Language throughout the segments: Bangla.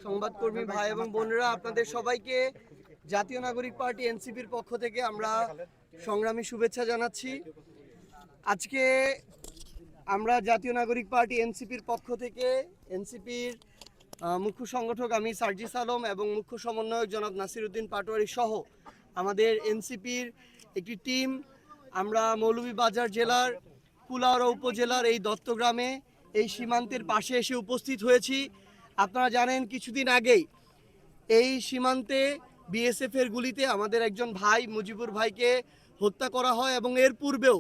সংবাদকর্মী ভাই এবং বোনেরা, আপনাদের সবাইকে জাতীয় নাগরিক পার্টি এনসিপির পক্ষ থেকে আমরা সংগ্রামী শুভেচ্ছা জানাচ্ছি। আজকে আমরা জাতীয় নাগরিক পার্টি এনসিপির পক্ষ থেকে এনসিপির মুখ্য সংগঠক আমি সার্জিস আলম এবং মুখ্য সমন্বয়ক জনাব নাসিরউদ্দিন পাটোয়ারি সহ আমাদের এনসিপির একটি টিম আমরা মৌলভীবাজার জেলার কুলাউড়া উপজেলার এই দত্তগ্রামে এই সীমান্তের পাশে এসে উপস্থিত হয়েছি। আপনারা জানেন কিছুদিন আগেই এই সীমান্তে বিএসএফের গুলিতে আমাদের একজন ভাই মুজিবুর ভাইকে হত্যা করা হয় এবং এর পূর্বেও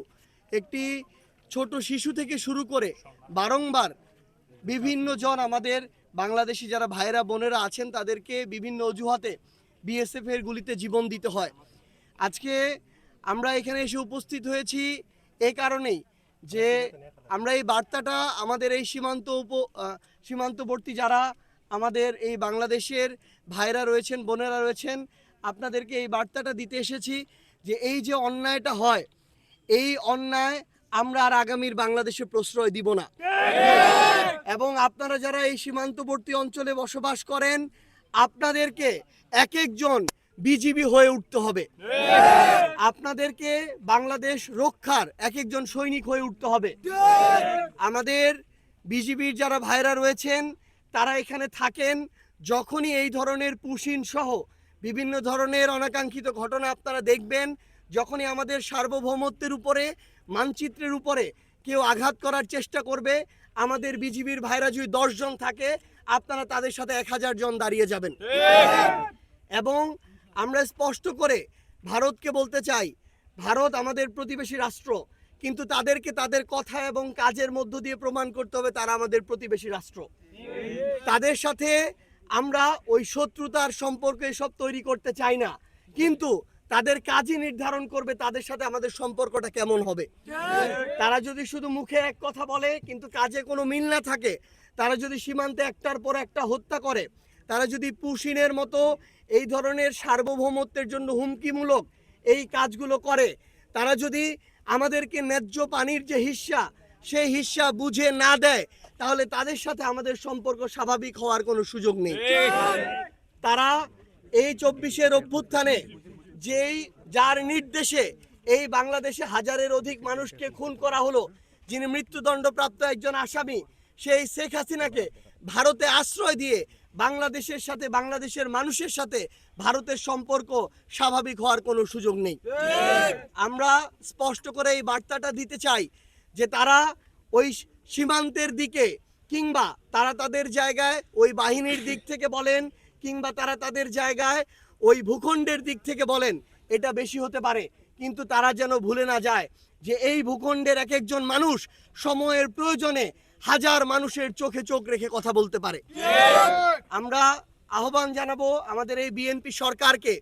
একটি ছোট শিশু থেকে শুরু করে বারংবার বিভিন্ন জন আমাদের বাংলাদেশি যারা ভাইরা বোনেরা আছেন তাদেরকে বিভিন্ন অজুহাতে বিএসএফের গুলিতে জীবন দিতে হয়। আজকে আমরা এখানে এসে উপস্থিত হয়েছি এই কারণেই যে আমরা এই বার্তাটা আমাদের এই সীমান্তবর্তী যারা আমাদের এই বাংলাদেশের ভাইরা রয়েছেন বোনেরা রয়েছেন আপনাদেরকে এই বার্তাটা দিতে এসেছি যে এই যে অন্যায়টা হয় এই অন্যায় আমরা আর আগামীর বাংলাদেশে প্রশ্রয় দিব না। এবং আপনারা যারা এই সীমান্তবর্তী অঞ্চলে বসবাস করেন আপনাদেরকে এক একজন বিজিবি হয়ে উঠতে হবে, আপনাদেরকে বাংলাদেশ রক্ষার এক একজন সৈনিক হয়ে উঠতে হবে। আমাদের বিজিবির যারা ভাইরা রয়েছেন তারা এখানে থাকেন, যখনই এই ধরনের পুশিন সহ বিভিন্ন ধরনের অনাকাঙ্ক্ষিত ঘটনা আপনারা দেখবেন, যখনই আমাদের সার্বভৌমত্বের উপরে মানচিত্রের উপরে কেউ আঘাত করার চেষ্টা করবে, আমাদের বিজিবির ভাইরা যদি 10 জন থাকে আপনারা তাদের সাথে 1000 জন দাঁড়িয়ে যাবেন। এবং আমরা স্পষ্ট করে ভারতকে বলতে চাই, ভারত আমাদের প্রতিবেশী রাষ্ট্র, কিন্তু তাদেরকে তাদের কথা এবং কাজের মধ্য দিয়ে প্রমাণ করতে হবে তারা আমাদের প্রতিবেশী রাষ্ট্র। তাদের সাথে আমরা ওই শত্রুতার সম্পর্ক এসব তৈরি করতে চাই না, কিন্তু তাদের কাজই নির্ধারণ করবে তাদের সাথে আমাদের সম্পর্কটা কেমন হবে। তারা যদি শুধু মুখে এক কথা বলে কিন্তু কাজে কোনো মিল না থাকে, তারা যদি সীমান্তে একটার পর একটা হত্যা করে, তারা যদি পুশিনের মতো এই ধরনের সার্বভৌমত্বের জন্য হুমকিমূলক এই কাজগুলো করে, তারা যদি আমাদেরকে ন্যায্য পানির যে হিস্সা সেই হিস্সা বুঝে না দেয়, তাহলে তাদের সাথে আমাদের সম্পর্ক স্বাভাবিক হওয়ার কোনো সুযোগ নেই। তারা এই 24-এর অভ্যুত্থানে যার নির্দেশে এই বাংলাদেশে হাজারের অধিক মানুষকে খুন করা হলো, যিনি মৃত্যুদণ্ডপ্রাপ্ত একজন আসামি, সেই শেখ হাসিনাকে ভারতে আশ্রয় দিয়ে বাংলাদেশের সাথে বাংলাদেশের মানুষের সাথে ভারতের সম্পর্ক স্বাভাবিক হওয়ার কোনো সুযোগ নেই। আমরা স্পষ্ট করে এই বার্তাটা দিতে চাই যে তারা ওই সীমান্তের দিকে কিংবা তারা তাদের জায়গায় ওই বাহিনীর দিক থেকে বলেন কিংবা তারা তাদের জায়গায় ওই ভূখণ্ডের দিক থেকে বলেন, এটা বেশি হতে পারে, কিন্তু তারা যেন ভুলে না যায় যে এই ভূখণ্ডের এক একজন মানুষ সময়ের প্রয়োজনে হাজার মানুষের চোখে চোখ রেখে কথা বলতে পারে। আমরা আহ্বান জানাবো আমাদের এই বিএনপি সরকারকে,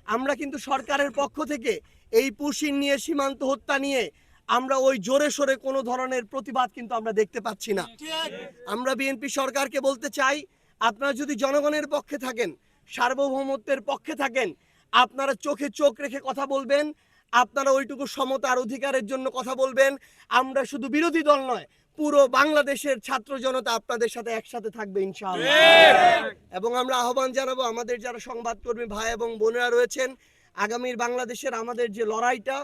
আমরা কিন্তু সরকারের পক্ষ থেকে এই পুশিন নিয়ে সীমান্ত হত্যা নিয়ে আমরা ওই জোরে সোরে কোনো ধরনের প্রতিবাদ কিন্তু আমরা দেখতে পাচ্ছি না। আমরা বিএনপি সরকারকে বলতে চাই, আপনারা যদি জনগণের পক্ষে থাকেন, সার্বভৌমত্বের পক্ষে থাকেন, আপনারা চোখে চোখ রেখে কথা বলবেন, আপনারা ওইটুকু সমতার অধিকারের জন্য কথা বলবেন। আমরা শুধু বিরোধী দল নয়, পুরো বাংলাদেশের ছাত্র জনতা আপনাদের সাথে একসাথে থাকবে ইনশাআল্লাহ। এবং আমরা আহ্বান জানাবো আমাদের যারা সংবাদকর্মী ভাই এবং বোনেরা রয়েছেন, আগামীর বাংলাদেশের আমাদের যে লড়াইটা,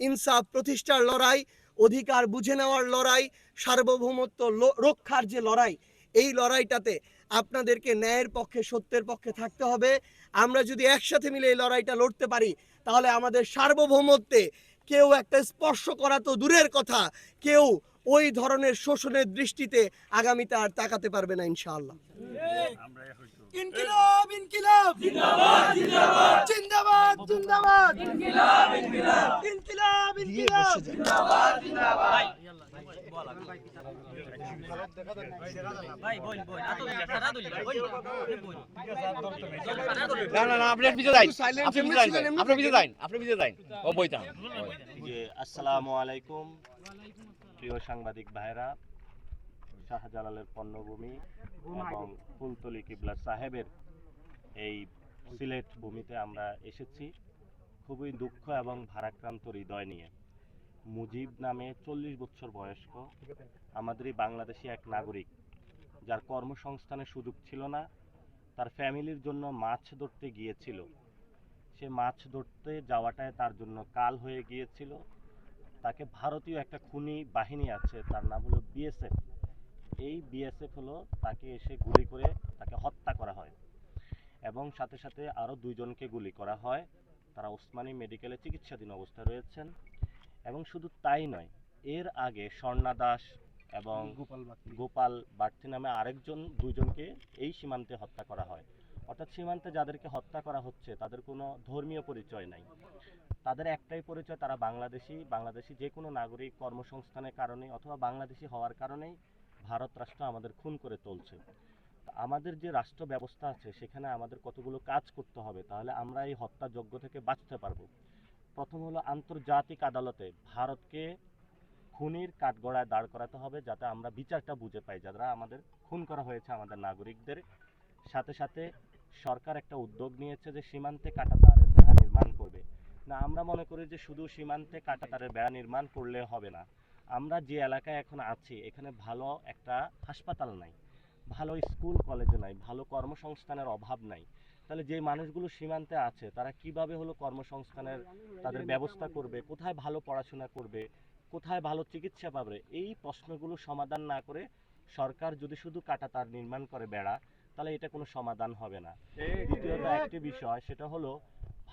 ইনসাফ প্রতিষ্ঠার লড়াই, অধিকার বুঝে নেওয়ার লড়াই, সার্বভৌমত্ব রক্ষার যে লড়াই, এই লড়াইটাতে আপনাদেরকে ন্যায়ের পক্ষে সত্যের পক্ষে থাকতে হবে। আমরা যদি একসাথে মিলে এই লড়াইটা লড়তে পারি, তাহলে আমাদের সার্বভৌমত্বে কেউ একটা স্পর্শ করা তো দূরের কথা, কেউ ওই ধরনের শোষণের দৃষ্টিতে আগামীতে আর তাকাতে পারবে না ইনশাআল্লাহ। ইনকিলাব ইনকিলাব জিন্দাবাদ জিন্দাবাদ জিন্দাবাদ জিন্দাবাদ ইনকিলাব ইনকিলাব ইনকিলাব ইনকিলাব জিন্দাবাদ জিন্দাবাদ। ভাই বল বল আতো সারা দলি বল বল না আপনি পিছে যান, আপনি পিছে যান ও বইতা। যে আসসালামু আলাইকুম প্রিয় সাংবাদিক ভাইরা, শাহজালালের পণ্যভূমি এবং ফুলতলি কিবলা সাহেবের এই সিলেট ভূমিতে আমরা এসেছি খুবই দুঃখ এবং ভারাক্রান্ত হৃদয় নিয়ে। মুজিব নামে 40 বছর বয়স্ক আমাদের এই বাংলাদেশি এক নাগরিক, যার কর্মসংস্থানের সুযোগ ছিল না, তার ফ্যামিলির জন্য মাছ ধরতে গিয়েছিল। সে মাছ ধরতে যাওয়াটায় তার জন্য কাল হয়ে গিয়েছিল। তাকে ভারতীয় একটা খুনি বাহিনী আছে, তার নাম হলো বিএসএফ। এই বিএসএফ হলো তাকে এসে গুলি করে তাকে হত্যা করা হয় এবং সাথে সাথে আরও দুইজনকে গুলি করা হয়। তারা ওসমানী মেডিকেলে চিকিৎসাধীন অবস্থায় রয়েছেন। এবং শুধু তাই নয়, এর আগে স্বর্ণা দাস এবং গোপাল বাগচি নামে দুইজনকে এই সীমান্তে হত্যা করা হয়। অর্থাৎ সীমান্তে যাদেরকে হত্যা করা হচ্ছে তাদের কোনো ধর্মীয় পরিচয় নাই, তাদের একটাই পরিচয়, তারা বাংলাদেশি যে কোনো নাগরিক কর্মসংস্থানের কারণে অথবা বাংলাদেশি হওয়ার কারণেই ভারত রাষ্ট্র আমাদের খুন করে তুলছে। আমাদের যে রাষ্ট্র ব্যবস্থা আছে সেখানে আমাদের কতগুলো কাজ করতে হবে, তাহলে আমরা এই হত্যাযজ্ঞ থেকে বাঁচতে পারবো। প্রথম হলো আন্তর্জাতিক আদালতে ভারতকে খুনির কাঠগড়ায় দাঁড় করাতে হবে, যাতে আমরা বিচারটা বুঝে পাই যারা আমাদের খুন করা হয়েছে আমাদের নাগরিকদের। সাথে সাথে সরকার একটা উদ্যোগ নিয়েছে যে সীমান্তে কাঁটাতারের বেড়া নির্মাণ করবে। না, আমরা মনে করি যে শুধু সীমান্তে কাঁটাতারের বেড়া নির্মাণ করলে হবে না। আমরা যে এলাকায় এখন আছি এখানে ভালো একটা হাসপাতাল নাই, ভালো স্কুল কলেজ নাই, ভালো কর্মসংস্থানের অভাব নাই। তাহলে যে মানুষগুলো সীমান্তে আছে তারা কিভাবে হলো কর্মসংস্থানের তাদের ব্যবস্থা করবে, কোথায় ভালো পড়াশোনা করবে, কোথায় ভালো চিকিৎসা পাবে, এই প্রশ্নগুলো সমাধান না করে সরকার যদি শুধু কাঁটাতার নির্মাণ করে বেড়া, তাহলে এটা কোনো সমাধান হবে না। দ্বিতীয়ত একটি বিষয়, সেটা হলো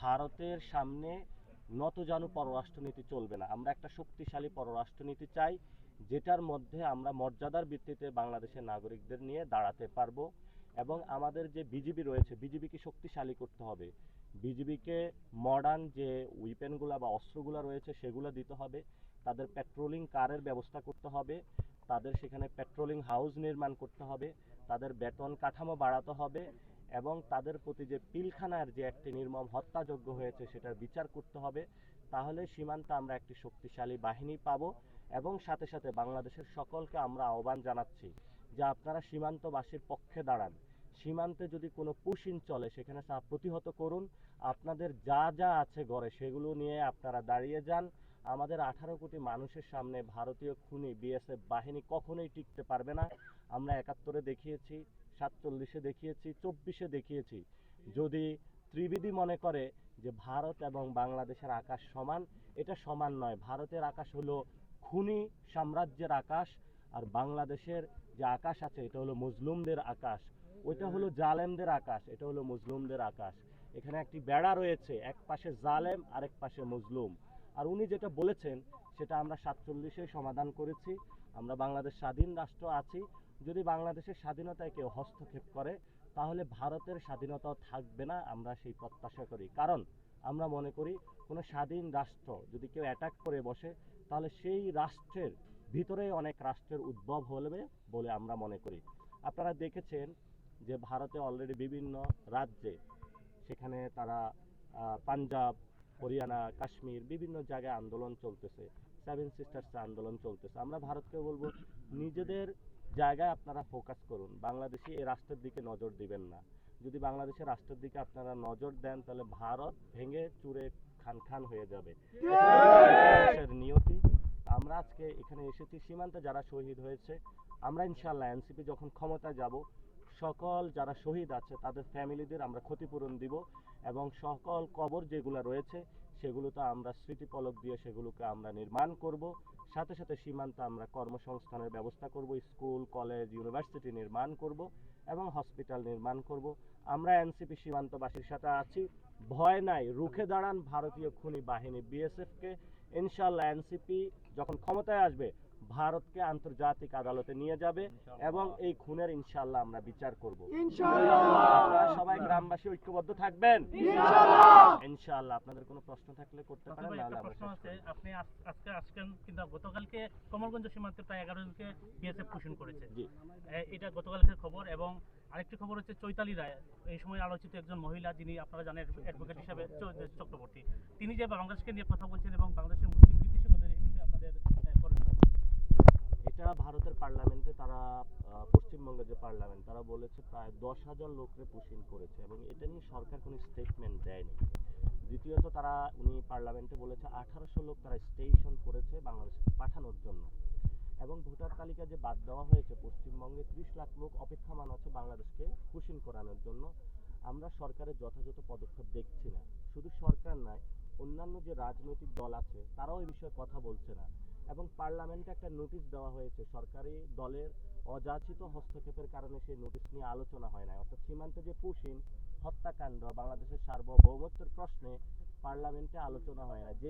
ভারতের সামনে নতজানু পররাষ্ট্রনীতি চলবে না। আমরা একটা শক্তিশালী পররাষ্ট্রনীতি চাই, যেটার মধ্যে আমরা মর্যাদার ভিত্তিতে বাংলাদেশের নাগরিকদের নিয়ে দাঁড়াতে পারবো। এবং আমাদের যে বিজিবি রয়েছে, বিজিবিকে শক্তিশালী করতে হবে। বিজিবিকে মডার্ন যে উইপেনগুলো বা অস্ত্রগুলো রয়েছে সেগুলো দিতে হবে, তাদের পেট্রোলিং কারের ব্যবস্থা করতে হবে, তাদের সেখানে পেট্রোলিং হাউস নির্মাণ করতে হবে, তাদের বেতন কাঠামো বাড়াতে হবে এবং তাদের প্রতি যে পিলখানার যে একটি নির্মম হত্যাযজ্ঞ হয়েছে সেটার বিচার করতে হবে। তাহলে সীমান্তে আমরা একটি শক্তিশালী বাহিনী পাবো। এবং সাথে সাথে বাংলাদেশের সকলকে আমরা আহ্বান জানাচ্ছি যে আপনারা সীমান্তবাসীর পক্ষে দাঁড়ান। সীমান্তে যদি কোনো পুশিন চলে সেখানে তা প্রতিহত করুন। আপনাদের যা যা আছে ঘরে সেগুলো নিয়ে আপনারা দাঁড়িয়ে যান। আমাদের 18 কোটি মানুষের সামনে ভারতীয় খুনি বিএসএফ বাহিনী কখনোই টিকতে পারবে না। আমরা 71-এ দেখিয়েছি, 47-এ দেখিয়েছি, 24-এ দেখিয়েছি। যদি ত্রিবেদী মনে করে যে ভারত এবং বাংলাদেশের আকাশ সমান, এটা সমান নয়। ভারতের আকাশ হলো খুনি সাম্রাজ্যের আকাশ, আর বাংলাদেশের যে আকাশ আছে এটা হলো মজলুমদের আকাশ। ওইটা হলো জালেমদের আকাশ, এটা হলো মজলুমদের আকাশ। এখানে একটি বেড়া রয়েছে, এক পাশে জালেম আরেক পাশে মজলুম। আর উনি যেটা বলেছেন সেটা আমরা 47-এ সমাধান করেছি। আমরা বাংলাদেশ স্বাধীন রাষ্ট্র আছি, যদি বাংলাদেশের স্বাধীনতায় কেউ হস্তক্ষেপ করে তাহলে ভারতের স্বাধীনতাও থাকবে না, আমরা সেই প্রত্যাশা করি। কারণ আমরা মনে করি কোনো স্বাধীন রাষ্ট্র যদি কেউ অ্যাটাক করে বসে তাহলে সেই রাষ্ট্রের ভিতরে অনেক রাষ্ট্রের উদ্ভব হবে বলে আমরা মনে করি। আপনারা দেখেছেন যে ভারতে অলরেডি বিভিন্ন রাজ্যে সেখানে তারা পাঞ্জাব, হরিয়ানা, কাশ্মীর বিভিন্ন জায়গায় আন্দোলন চলতেছে, 7 সিস্টার্স আন্দোলন চলতেছে। আমরা ভারতকে বলবো নিজেদের জায়গায় আপনারা ফোকাস করুন, বাংলাদেশি এই রাষ্ট্রের দিকে নজর দিবেন না। যদি বাংলাদেশের রাষ্ট্রের দিকে আপনারা নজর দেন তাহলে ভারত ভেঙে চুরে খান খান হয়ে যাবে। দেশের নিয়তি। আমরা আজকে এখানে এসেছি সীমান্তে যারা শহীদ হয়েছে, আমরা ইনশাআল্লাহ এনসিপি যখন ক্ষমতায় যাব সকল যারা শহীদ আছে তাদের ফ্যামিলিদের আমরা ক্ষতিপূরণ দিব এবং সকল কবর যেগুলো রয়েছে সেগুলোতে আমরা স্মৃতিপলক দিয়ে সেগুলোকে আমরা নির্মাণ করব। সাথে সাথে সীমান্তে আমরা কর্মসংস্থানের ব্যবস্থা করব, স্কুল কলেজ ইউনিভার্সিটি নির্মাণ করব এবং হসপিটাল নির্মাণ করব। আমরা এনসিপি সীমান্তবাসীর সাথে আছি, ভয় নাই, রুখে দাঁড়ান ভারতীয় খুনি বাহিনী বিএসএফকে। ইনশাআল্লাহ এনসিপি যখন ক্ষমতায় আসবে ভারতকে আন্তর্জাতিক আদালতে নিয়ে যাবে এবং এই খুনের ইনশাআল্লাহ আমরা বিচার করব। আপনারা সবাই গ্রামবাসী ঐক্যবদ্ধ থাকবেন ইনশাআল্লাহ। আপনাদের কোনো প্রশ্ন থাকলে করতে পারেন, নাহলে আমরা শেষ করি। আপনি আজকে আসছেন, কিন্তু গতকালকে কমলগঞ্জ সীমান্তে প্রায় 11 জনকে বিএসএফ পুষণ করেছে, এটা গতকালকের খবর। এবং আরেকটি খবর হচ্ছে চৈতালি রায়, এই সময় আলোচিত একজন মহিলা, যিনি আপনারা জানেন অ্যাডভোকেট হিসেবে চক্রবর্তী, তিনি যে বাংলাদেশকে নিয়ে কথা বলছেন এবং বাংলাদেশের মুসলিম বিদ্বেষী পদের এই বিষয়ে আপনাদের এটা ভারতের পার্লামেন্টে তারা পশ্চিমবঙ্গের যে পার্লামেন্ট তারা বলেছে প্রায় 10,000 লোককে পুষিন করেছে এবং এটা নিয়ে সরকার কোনো স্টেটমেন্ট দেয়নি। দ্বিতীয়ত উনি পার্লামেন্টে বলেছে 1800 লোক তারা স্টেশন করেছে বাংলাদেশে পাঠানোর জন্য। এবং ভোটার তালিকা যে বাদ দেওয়া হয়েছে, পশ্চিমবঙ্গে 30 লাখ লোক অপেক্ষমান আছে বাংলাদেশকে কুশিন করানোর জন্য। আমরা সরকারের যথাযথ পদক্ষেপ দেখছি না। শুধু সরকার নয়, অন্যান্য যে রাজনৈতিক দল আছে তারাও এই বিষয়ে কথা বলছে না। এবং পার্লামেন্টে একটা নোটিশ দেওয়া হয়েছে, সরকারি দলের অযাচিত হস্তক্ষেপের কারণে সেই নোটিশ নিয়ে আলোচনা হয় না। অর্থাৎ সীমান্তে যে পুশিন, হত্যাকাণ্ড, বাংলাদেশের সার্বভৌমত্বের প্রশ্নে পার্লামেন্টে আলোচনা হয় না। যে